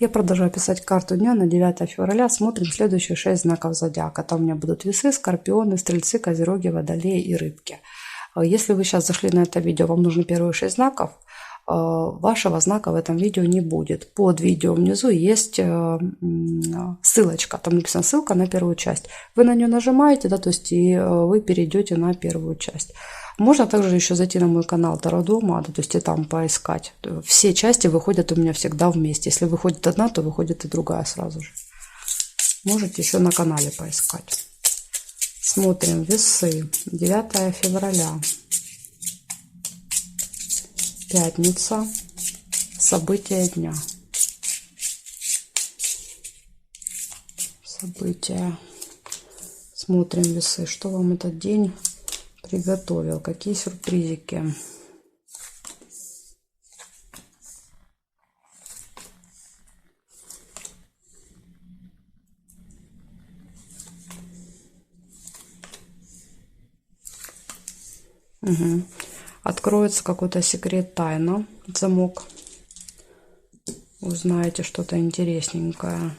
Я продолжаю писать карту дня на 9 февраля. Смотрим следующие 6 знаков зодиака. Там у меня будут весы, скорпионы, стрельцы, козероги, водолеи и рыбки. Если вы сейчас зашли на это видео, вам нужны первые 6 знаков, вашего знака в этом видео не будет. Под видео внизу есть ссылочка. Там написана ссылка на первую часть. Вы на нее нажимаете, да, то есть и вы перейдете на первую часть. Можно также еще зайти на мой канал Таро Дома, то есть и там поискать. Все части выходят у меня всегда вместе. Если выходит одна, то выходит и другая сразу же. Можете еще на канале поискать. Смотрим весы. 9 февраля. Пятница. События дня. События. Смотрим весы. Что вам этот день приготовил? Какие сюрпризики? Угу. Откроется какой-то секрет, тайна, замок. Узнаете что-то интересненькое.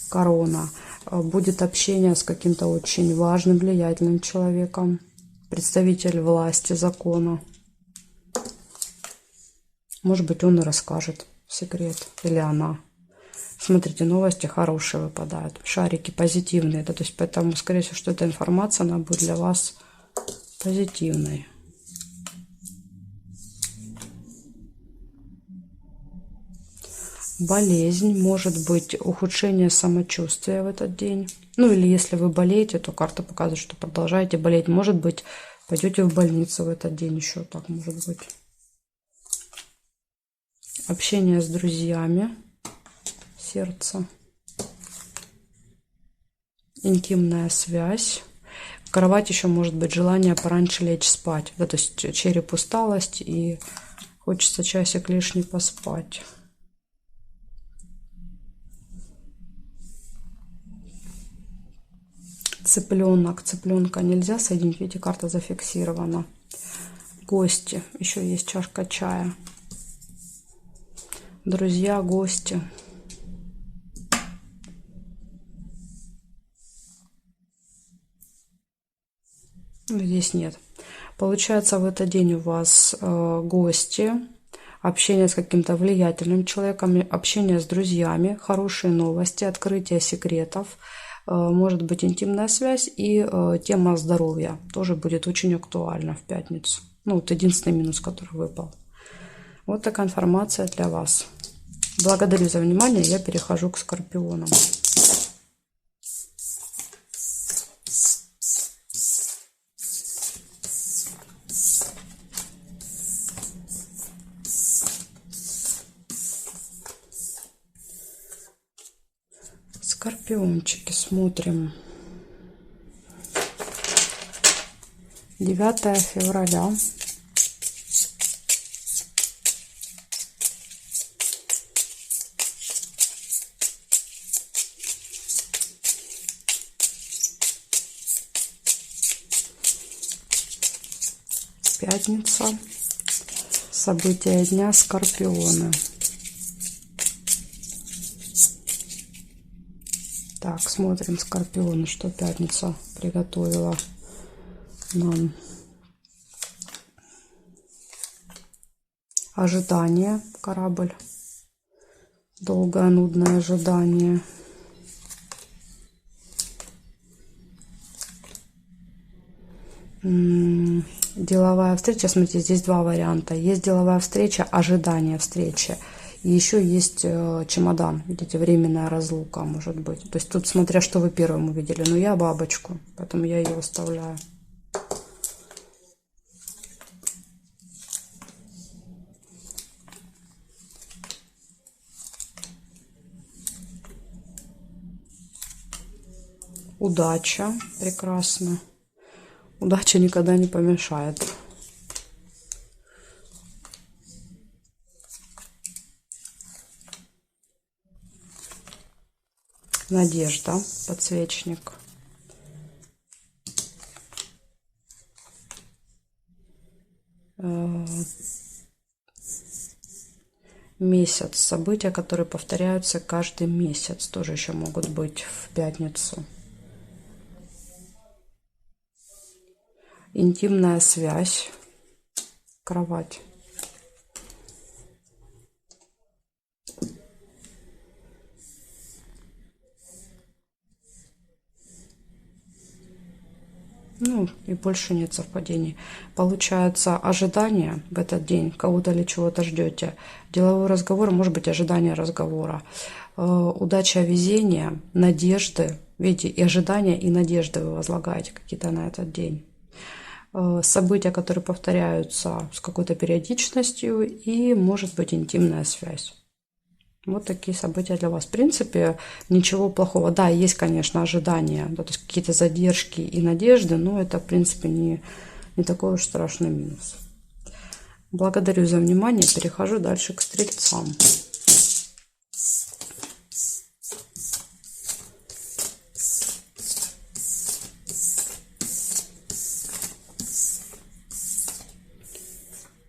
Корона. Будет общение с каким-то очень важным, влиятельным человеком. Представитель власти, закона. Может быть, он и расскажет секрет. Или она. Смотрите, новости хорошие выпадают. Шарики позитивные. Да, то есть, поэтому, скорее всего, что эта информация, она будет для вас позитивной. Болезнь, может быть ухудшение самочувствия в этот день. Ну или если вы болеете, то карта показывает, что продолжаете болеть. Может быть, пойдете в больницу в этот день еще, так может быть. Общение с друзьями, сердце. Интимная связь. Кровать еще может быть желание пораньше лечь спать. Да, то есть череп усталость и хочется часик лишний поспать. Цыпленок. Цыпленка нельзя соединить. Видите, карта зафиксирована. Гости. Еще есть чашка чая. Друзья, гости. Здесь нет. Получается, в этот день у вас гости, общение с каким-то влиятельным человеком, общение с друзьями, хорошие новости, открытие секретов. Может быть интимная связь и тема здоровья тоже будет очень актуальна в пятницу. Ну, вот единственный минус, который выпал. Вот такая информация для вас. Благодарю за внимание. Я перехожу к скорпионам. Скорпиончики, смотрим. 9 февраля. Пятница. События дня, скорпионы. Так, смотрим скорпионы, что пятница приготовила нам. Ожидание, корабль. Долгое, нудное ожидание. Деловая встреча. Смотрите, здесь два варианта. Есть деловая встреча, ожидание встречи. И еще есть чемодан. Видите, временная разлука может быть. То есть тут смотря, что вы первым увидели. Но я бабочку, поэтому я ее оставляю. Удача. Прекрасно. Удача никогда не помешает. Надежда. Подсвечник. месяц. События, которые повторяются каждый месяц, тоже еще могут быть в пятницу. Интимная связь. Кровать. Ну, и больше нет совпадений. Получается, ожидание в этот день, кого-то или чего-то ждете. Деловой разговор, может быть, ожидание разговора. Удача, везение, надежды. Видите, и ожидания, и надежды вы возлагаете какие-то на этот день. События, которые повторяются с какой-то периодичностью, и, может быть, интимная связь. Вот такие события для вас. В принципе, ничего плохого. Да, есть, конечно, ожидания, да, то есть какие-то задержки и надежды, но это, в принципе, не такой уж страшный минус. Благодарю за внимание. Перехожу дальше к стрельцам.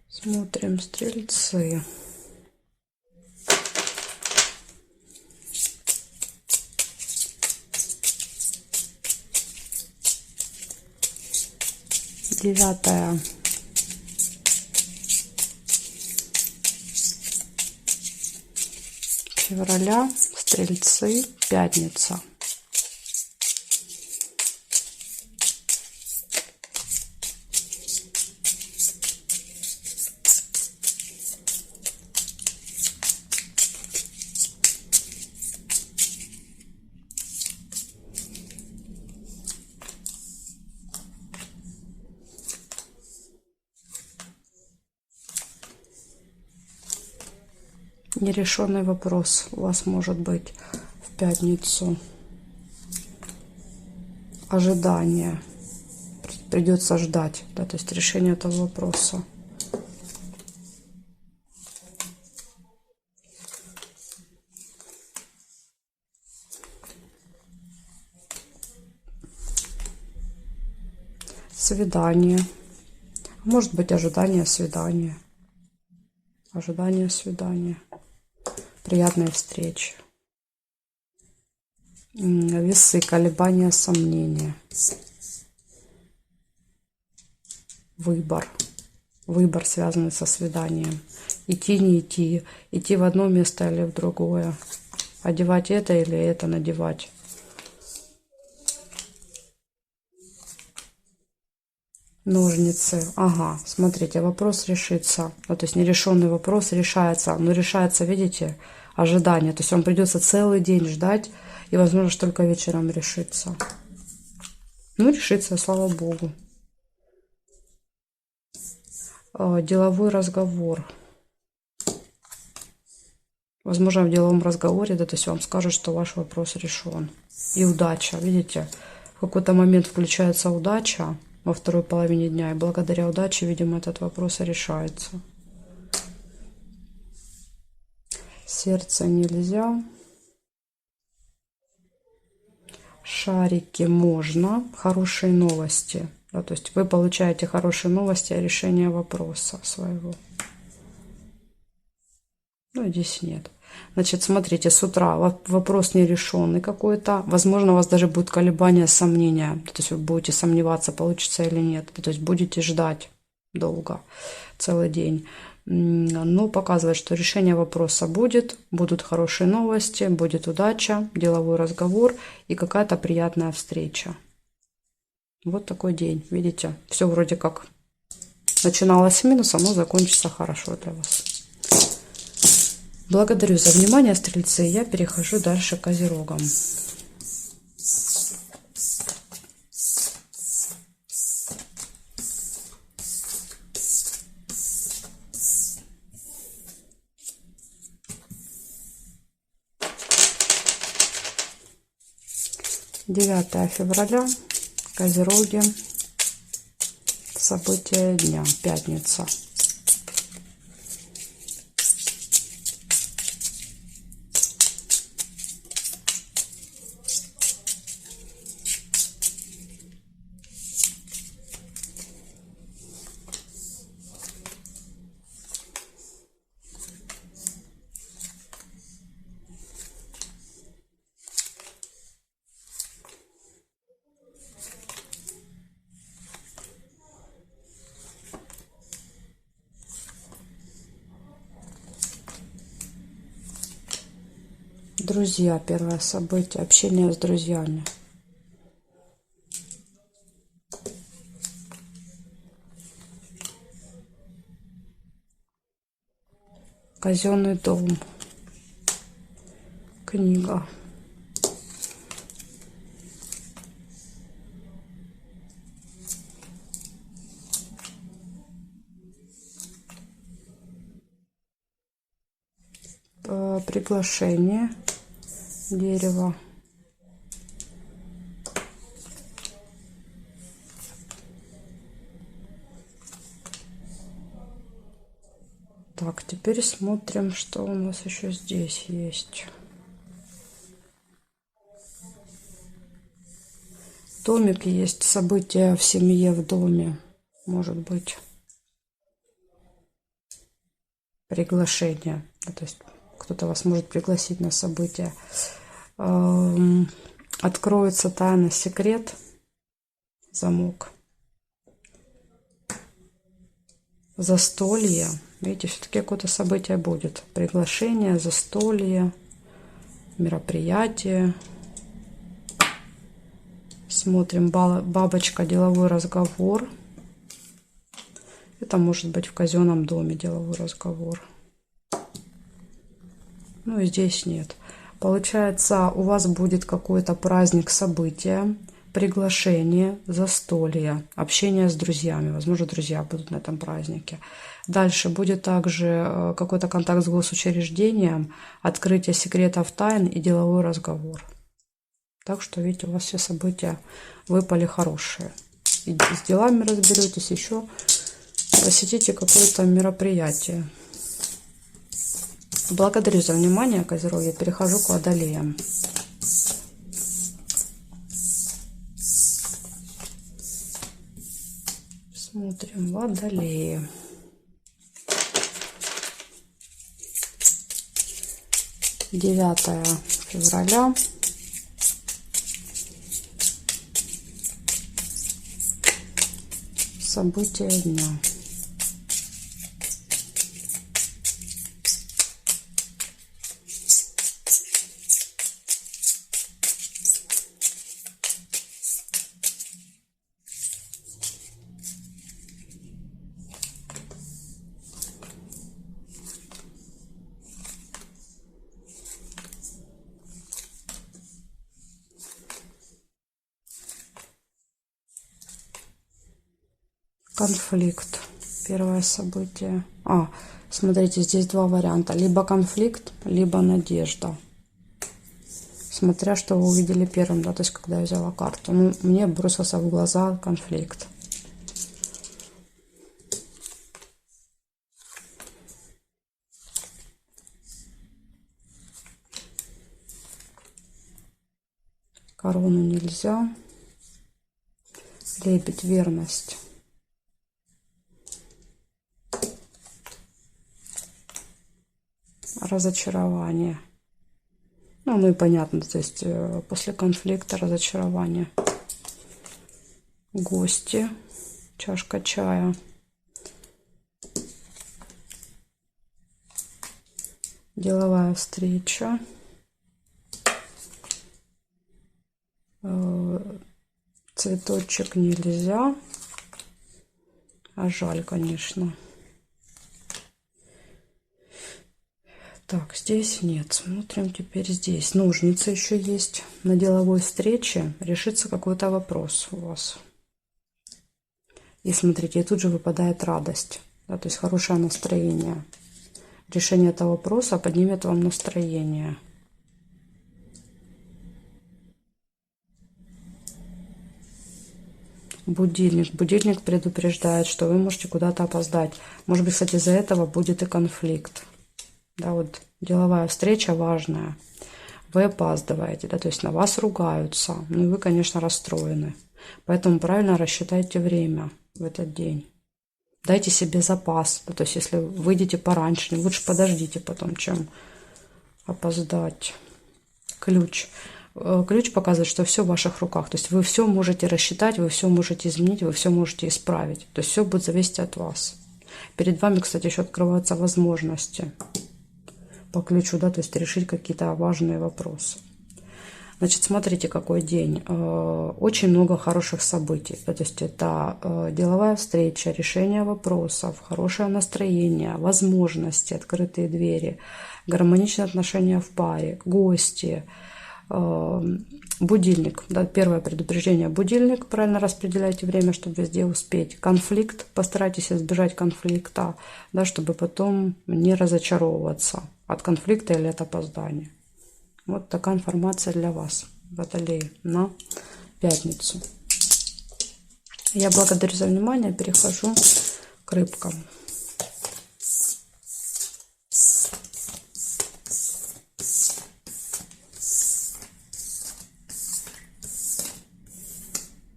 Смотрим стрельцы. Девятое февраля, стрельцы, пятница. Нерешенный вопрос у вас может быть в пятницу. Ожидание. Придется ждать, да, то есть решение этого вопроса. Свидание. Может быть, ожидание свидания. Ожидание свидания. Приятной встречи. Весы, колебания, сомнения. Выбор. Выбор, связанный со свиданием. Идти, не идти. Идти в одно место или в другое. Одевать это или это надевать. Ножницы. Ага, смотрите, вопрос решится. Ну, то есть нерешенный вопрос решается. Но решается, видите, ожидание. То есть вам придется целый день ждать. И, возможно, что только вечером решится. Ну, решится, слава богу. Деловой разговор. Возможно, в деловом разговоре, да, то есть вам скажут, что ваш вопрос решен. И удача, видите, в какой-то момент включается удача во второй половине дня, и благодаря удаче, видимо, этот вопрос решается. Сердце нельзя. Шарики можно. Хорошие новости. Да, то есть вы получаете хорошие новости о решении вопроса своего. Ну, здесь нет. Значит, смотрите, с утра вопрос нерешенный какой-то. Возможно, у вас даже будет колебания, сомнения. То есть вы будете сомневаться, получится или нет. То есть будете ждать долго, целый день. Но показывает, что решение вопроса будет. Будут хорошие новости, будет удача, деловой разговор и какая-то приятная встреча. Вот такой день. Видите, все вроде как начиналось с минуса, но закончится хорошо для вас. Благодарю за внимание, стрельцы. Я перехожу дальше к козерогам. Девятое февраля. Козероги. События дня. Пятница. Друзья, первое событие, общение с друзьями. Казенный дом. Книга. Приглашение. Дерево. Так, теперь смотрим, что у нас еще здесь есть. Домик есть, события в семье, в доме, может быть. Приглашение. То есть кто-то вас может пригласить на событие. Откроется тайна, секрет, замок. Застолье. Видите, все-таки какое-то событие будет. Приглашение, застолье, мероприятие. Смотрим, бабочка, деловой разговор. Это может быть в казенном доме деловой разговор. Ну и здесь нет. Получается, у вас будет какой-то праздник, событие, приглашение, застолье, общение с друзьями. Возможно, друзья будут на этом празднике. Дальше будет также какой-то контакт с госучреждением, открытие секретов, тайн и деловой разговор. Так что, видите, у вас все события выпали хорошие. И с делами разберетесь, еще посетите какое-то мероприятие. Благодарю за внимание, Козероги. Перехожу к Водолеям. Смотрим, Водолеи. Девятое февраля. События дня. Конфликт. Первое событие. Смотрите, здесь два варианта. Либо конфликт, либо надежда. Смотря что вы увидели первым, да, то есть когда я взяла карту. Ну, мне бросился в глаза конфликт. Корону нельзя. Лебедь, верность. Разочарование. Ну и понятно, то есть после конфликта разочарование. Гости. Чашка чая. Деловая встреча. Цветочек нельзя. А жаль, конечно. Так, здесь нет. Смотрим теперь здесь. Ножницы еще есть. На деловой встрече решится какой-то вопрос у вас. И смотрите, и тут же выпадает радость. Да, то есть хорошее настроение. Решение этого вопроса поднимет вам настроение. Будильник. Будильник предупреждает, что вы можете куда-то опоздать. Может быть, кстати, из-за этого будет и конфликт. Да, вот деловая встреча важная. Вы опаздываете, да, то есть на вас ругаются. Ну и вы, конечно, расстроены. Поэтому правильно рассчитайте время в этот день. Дайте себе запас. Да, то есть если выйдете пораньше, лучше подождите потом, чем опоздать. Ключ. Ключ показывает, что все в ваших руках. То есть вы все можете рассчитать, вы все можете изменить, вы все можете исправить. То есть все будет зависеть от вас. Перед вами, кстати, еще открываются возможности. по ключу, да, то есть решить какие-то важные вопросы. Значит, смотрите, какой день. Очень много хороших событий. То есть это деловая встреча, решение вопросов, хорошее настроение, возможности, открытые двери, гармоничные отношения в паре, гости, будильник. Да, первое предупреждение — будильник. Правильно распределяйте время, чтобы везде успеть. Конфликт. Постарайтесь избежать конфликта, да, чтобы потом не разочаровываться от конфликта или от опоздания. Вот такая информация для вас, Водолеи, на пятницу. Я благодарю за внимание. Перехожу к рыбкам.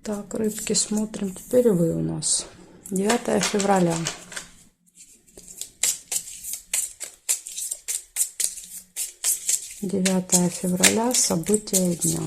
Так, рыбки, смотрим. Теперь вы у нас. 9 февраля. Девятое февраля. События дня.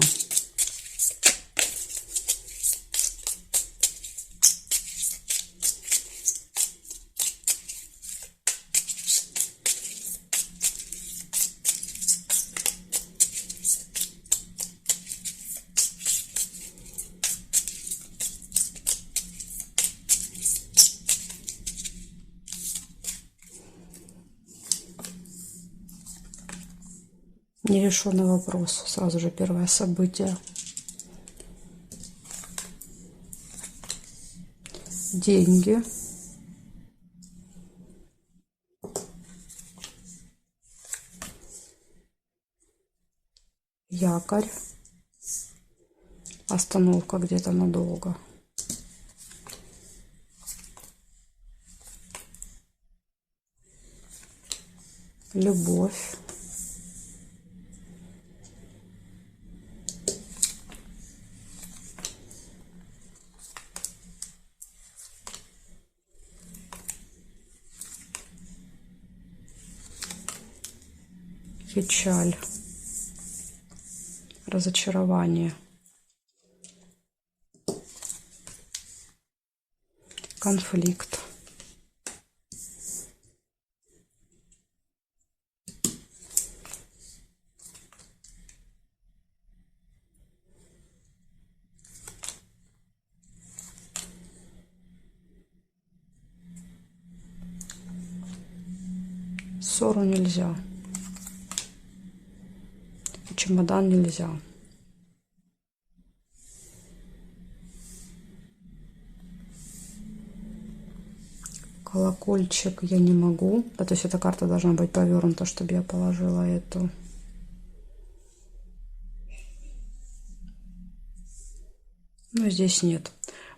Нерешенный вопрос. Сразу же первое событие. Деньги. Якорь. Остановка где-то надолго. Любовь. Печаль. Разочарование. Конфликт. Ссору нельзя. Чемодан нельзя. Колокольчик я не могу. Да, то есть эта карта должна быть повернута, чтобы я положила эту. Но здесь нет.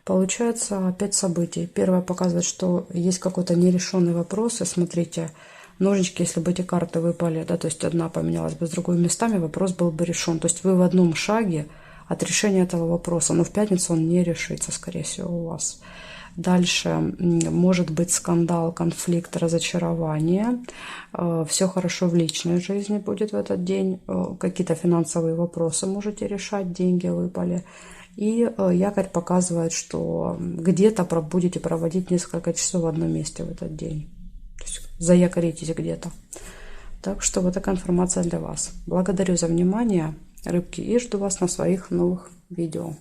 Получается 5 событий. Первое показывает, что есть какой-то нерешенный вопрос. И смотрите, ножички, если бы эти карты выпали, да, то есть одна поменялась бы с другой местами, вопрос был бы решен. То есть вы в одном шаге от решения этого вопроса, но в пятницу он не решится, скорее всего, у вас. Дальше может быть скандал, конфликт, разочарование. Все хорошо в личной жизни будет в этот день. Какие-то финансовые вопросы можете решать, деньги выпали. И якорь показывает, что где-то будете проводить несколько часов в одном месте в этот день. То есть заякоритесь где-то. Так что вот такая информация для вас. Благодарю за внимание, рыбки, и жду вас на своих новых видео.